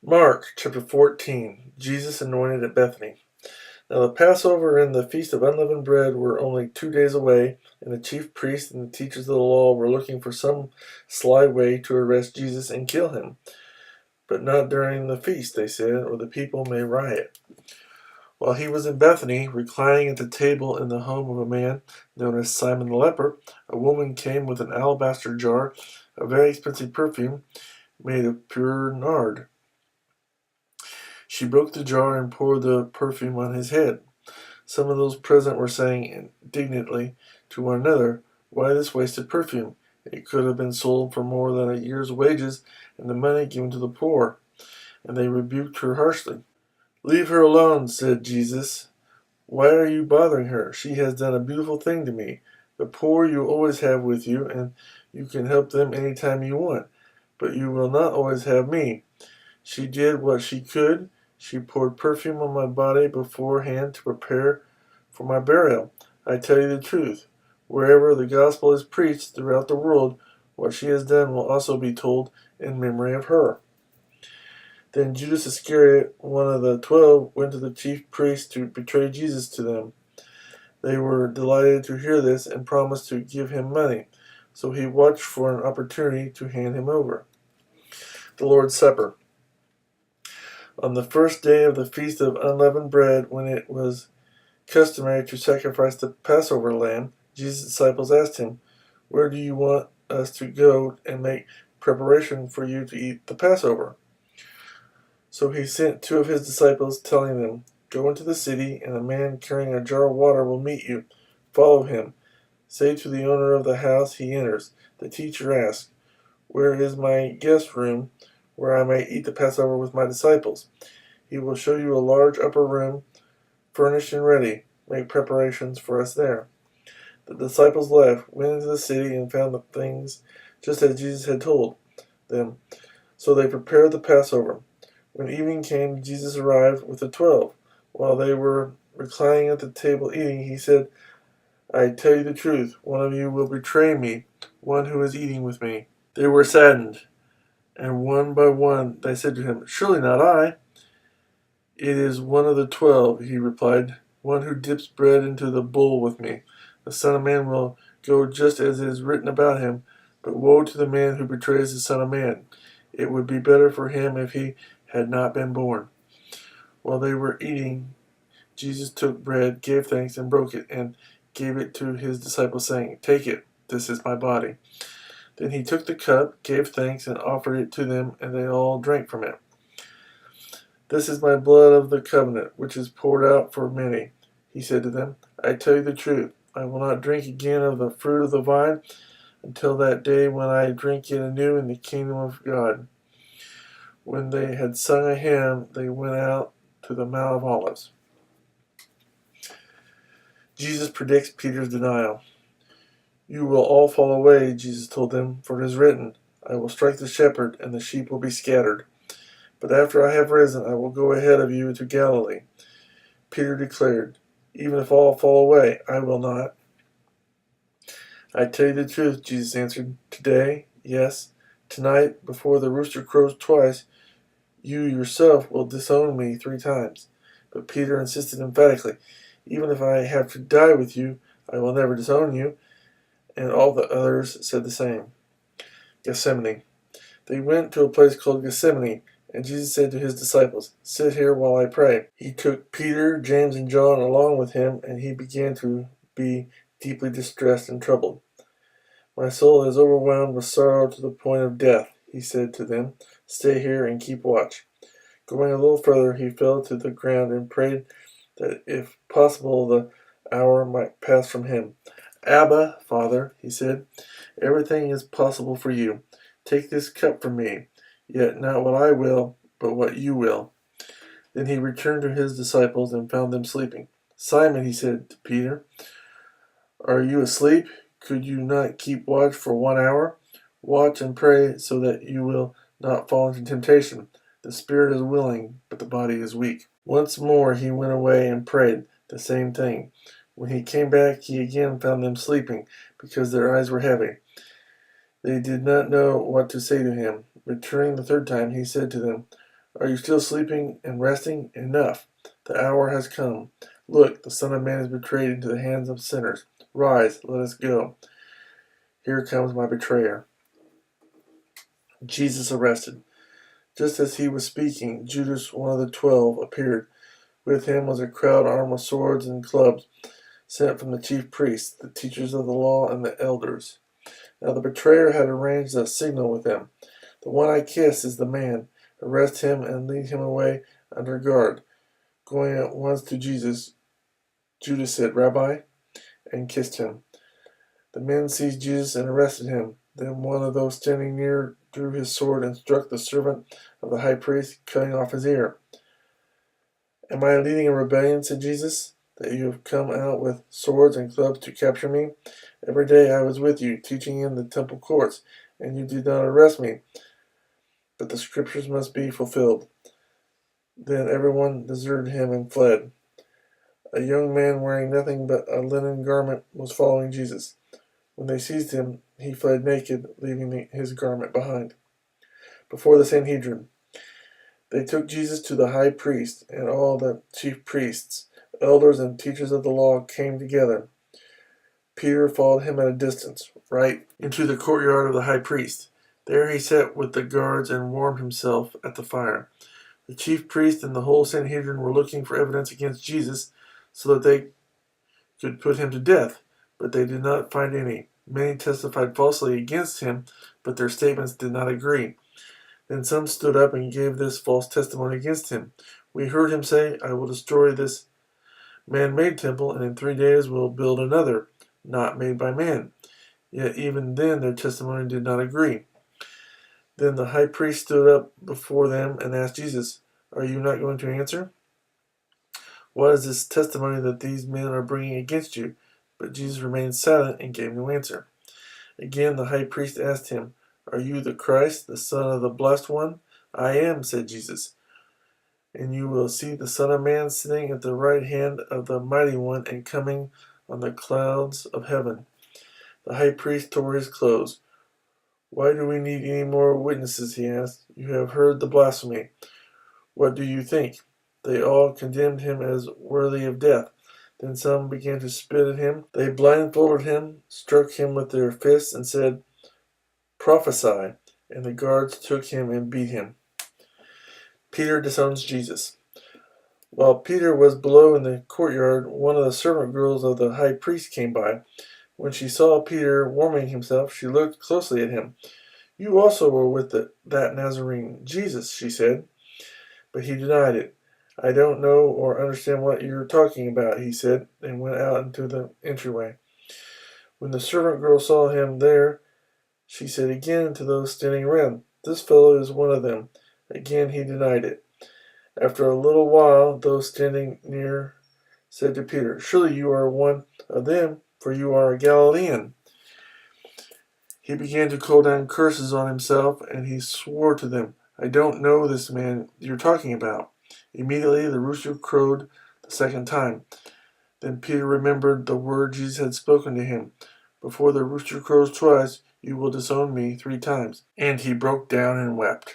Mark chapter 14. Jesus anointed at Bethany. Now the Passover and the Feast of Unleavened Bread were only 2 days away, and the chief priests and the teachers of the law were looking for some sly way to arrest Jesus and kill him. But not during the feast, they said, or the people may riot. While he was in Bethany, reclining at the table in the home of a man known as Simon the leper, a woman came with an alabaster jar of very expensive perfume made of pure nard. She broke the jar and poured the perfume on his head. Some of those present were saying indignantly to one another, "Why this wasted perfume? It could have been sold for more than a year's wages and the money given to the poor." And they rebuked her harshly. "Leave her alone," said Jesus. "Why are you bothering her? She has done a beautiful thing to me. The poor you always have with you, and you can help them any time you want. But you will not always have me. She did what she could. She poured perfume on my body beforehand to prepare for my burial. I tell you the truth. Wherever the gospel is preached throughout the world, what she has done will also be told in memory of her." Then Judas Iscariot, one of the 12, went to the chief priests to betray Jesus to them. They were delighted to hear this and promised to give him money. So he watched for an opportunity to hand him over. The Lord's Supper. On the first day of the Feast of Unleavened Bread, when it was customary to sacrifice the Passover lamb, Jesus' disciples asked him, "Where do you want us to go and make preparation for you to eat the Passover?" So he sent two of his disciples, telling them, "Go into the city, and a man carrying a jar of water will meet you. Follow him. Say to the owner of the house he enters, 'The teacher asks, where is my guest room, where I may eat the Passover with my disciples?' He will show you a large upper room, furnished and ready. Make preparations for us there." The disciples left, went into the city, and found the things just as Jesus had told them. So they prepared the Passover. When evening came, Jesus arrived with the 12. While they were reclining at the table eating, he said, "I tell you the truth, one of you will betray me, one who is eating with me." They were saddened, and one by one they said to him, "Surely not I." "It is one of the 12," he replied, "one who dips bread into the bowl with me. The Son of Man will go just as it is written about him, but woe to the man who betrays the Son of Man. It would be better for him if he had not been born." While they were eating, Jesus took bread, gave thanks, and broke it, and gave it to his disciples, saying, "Take it, this is my body." Then he took the cup, gave thanks, and offered it to them, and they all drank from it. "This is my blood of the covenant, which is poured out for many," he said to them. "I tell you the truth, I will not drink again of the fruit of the vine until that day when I drink it anew in the kingdom of God." When they had sung a hymn, they went out to the Mount of Olives. Jesus predicts Peter's denial. "You will all fall away," Jesus told them, "for it is written, 'I will strike the shepherd, and the sheep will be scattered.' But after I have risen, I will go ahead of you to Galilee." Peter declared, "Even if all fall away, I will not." "I tell you the truth," Jesus answered. "Today, yes, tonight, before the rooster crows twice, you yourself will disown me 3 times." But Peter insisted emphatically, "Even if I have to die with you, I will never disown you." And all the others said the same. Gethsemane. They went to a place called Gethsemane, and Jesus said to his disciples, "Sit here while I pray." He took Peter, James, and John along with him, and he began to be deeply distressed and troubled. "My soul is overwhelmed with sorrow to the point of death," he said to them. "Stay here and keep watch." Going a little further, he fell to the ground and prayed that if possible the hour might pass from him. "Abba, Father," he said, "everything is possible for you. Take this cup from me, yet not what I will, but what you will." Then he returned to his disciples and found them sleeping. "Simon," he said to Peter, "are you asleep? Could you not keep watch for 1 hour? Watch and pray so that you will not fall into temptation. The spirit is willing, but the body is weak." Once more he went away and prayed the same thing. When he came back, he again found them sleeping, because their eyes were heavy. They did not know what to say to him. Returning the third time, he said to them, Are you still sleeping and resting? Enough. The hour has come. Look, the Son of Man is betrayed into the hands of sinners. Rise, let us go. Here comes my betrayer. Jesus arrested. Just as he was speaking, Judas, one of the 12, appeared. With him was a crowd armed with swords and clubs, sent from the chief priests, the teachers of the law, and the elders. Now the betrayer had arranged a signal with them. The one I kiss is the man. Arrest him and lead him away under guard. Going at once to Jesus, Judas said, Rabbi, and kissed him. The men seized Jesus and arrested him. Then one of those standing near drew his sword and struck the servant of the high priest, cutting off his ear. Am I leading a rebellion, said Jesus, that you have come out with swords and clubs to capture me? Every day I was with you, teaching in the temple courts, and you did not arrest me. But the scriptures must be fulfilled. Then everyone deserted him and fled. A young man wearing nothing but a linen garment was following Jesus. When they seized him, he fled naked, leaving his garment behind. Before the Sanhedrin, they took Jesus to the high priest, and all the chief priests, elders, and teachers of the law came together. Peter followed him at a distance, right into the courtyard of the high priest. There he sat with the guards and warmed himself at the fire. The chief priest and the whole Sanhedrin were looking for evidence against Jesus so that they could put him to death, but they did not find any. Many testified falsely against him, but their statements did not agree. Then some stood up and gave this false testimony against him. We heard him say, I will destroy this man-made temple, and in 3 days will build another, not made by man. Yet even then their testimony did not agree. Then the high priest stood up before them and asked Jesus, Are you not going to answer? What is this testimony that these men are bringing against you? But Jesus remained silent and gave no answer. Again the high priest asked him, Are you the Christ, the Son of the Blessed One? I am, said Jesus. And you will see the Son of Man sitting at the right hand of the Mighty One and coming on the clouds of heaven. The high priest tore his clothes. Why do we need any more witnesses? He asked. You have heard the blasphemy. What do you think? They all condemned him as worthy of death. Then some began to spit at him. They blindfolded him, struck him with their fists, and said, Prophesy. And the guards took him and beat him. Peter disowns Jesus. While Peter was below in the courtyard, one of the servant girls of the high priest came by. When she saw Peter warming himself, she looked closely at him. You also were with that Nazarene Jesus, she said. But he denied it. I don't know or understand what you're talking about, he said, and went out into the entryway. When the servant girl saw him there, she said again to those standing around, This fellow is one of them. Again he denied it. After a little while, those standing near said to Peter, Surely you are one of them, for you are a Galilean. He began to call down curses on himself, and he swore to them, I don't know this man you're talking about. Immediately the rooster crowed the second time. Then Peter remembered the word Jesus had spoken to him. Before the rooster crows twice, you will disown me 3 times. And he broke down and wept.